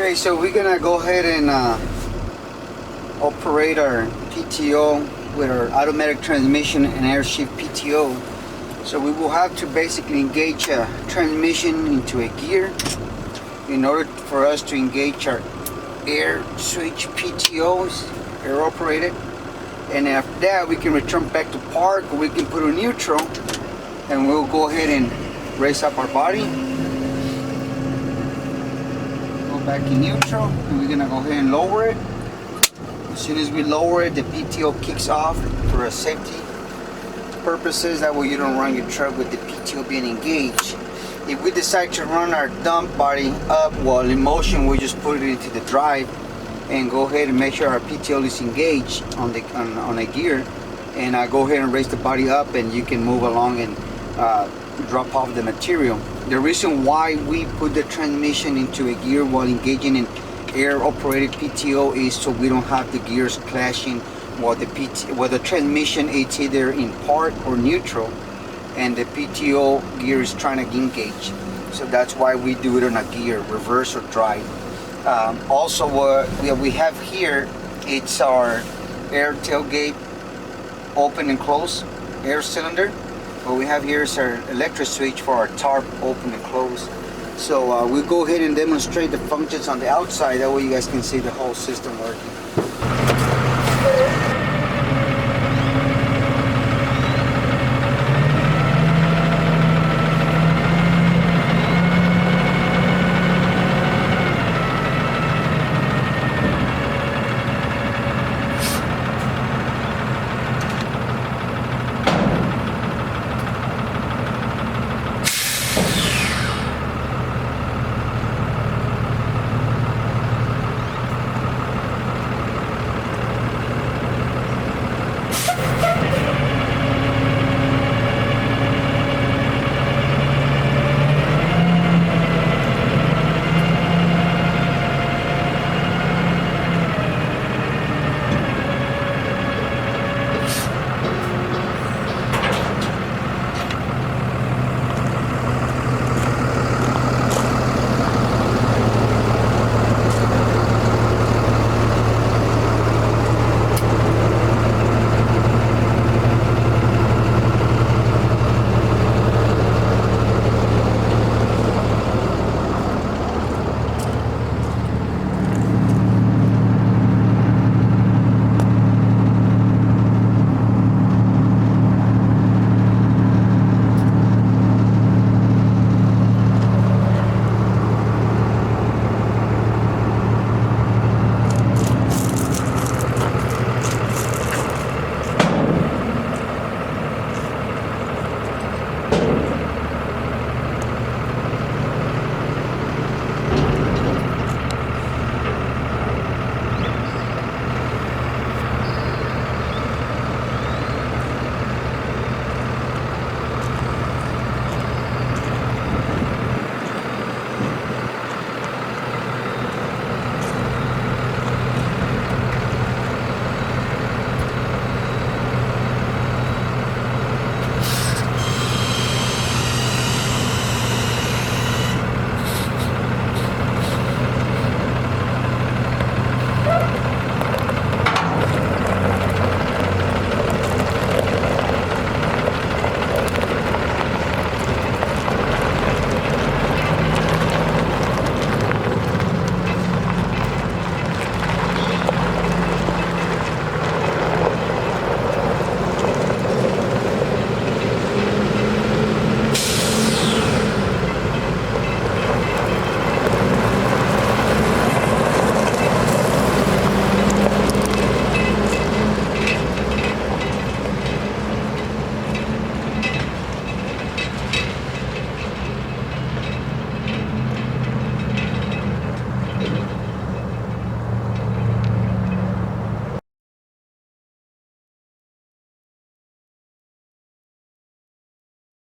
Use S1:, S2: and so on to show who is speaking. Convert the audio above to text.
S1: Okay, so we're gonna go ahead and operate our PTO with our automatic transmission and air shift PTO. So we will have to basically engage a transmission into a gear in order for us to engage our air switch PTOs, air operated. And after that, we can return back to park, or we can put a neutral, and we'll go ahead and raise up our body. Go back in neutral, and we're gonna go ahead and lower it. As soon as we lower it, the PTO kicks off for a safety purposes. That way you don't run your truck with the PTO being engaged. If we decide to run our dump body up while in motion, we just put it into the drive and go ahead and make sure our PTO is engaged on a gear, and go ahead and raise the body up, and you can move along and drop off the material. The reason why we put the transmission into a gear while engaging in air operated PTO is so we don't have the gears clashing while the transmission is either in park or neutral and the PTO gear is trying to engage. So that's why we do it on a gear, reverse or drive. Also, what we have here, it's our air tailgate open and close air cylinder. What we have here is our electric switch for our Tarp open and close. So we'll go ahead and demonstrate the functions on the outside. That way you guys can see the whole system working.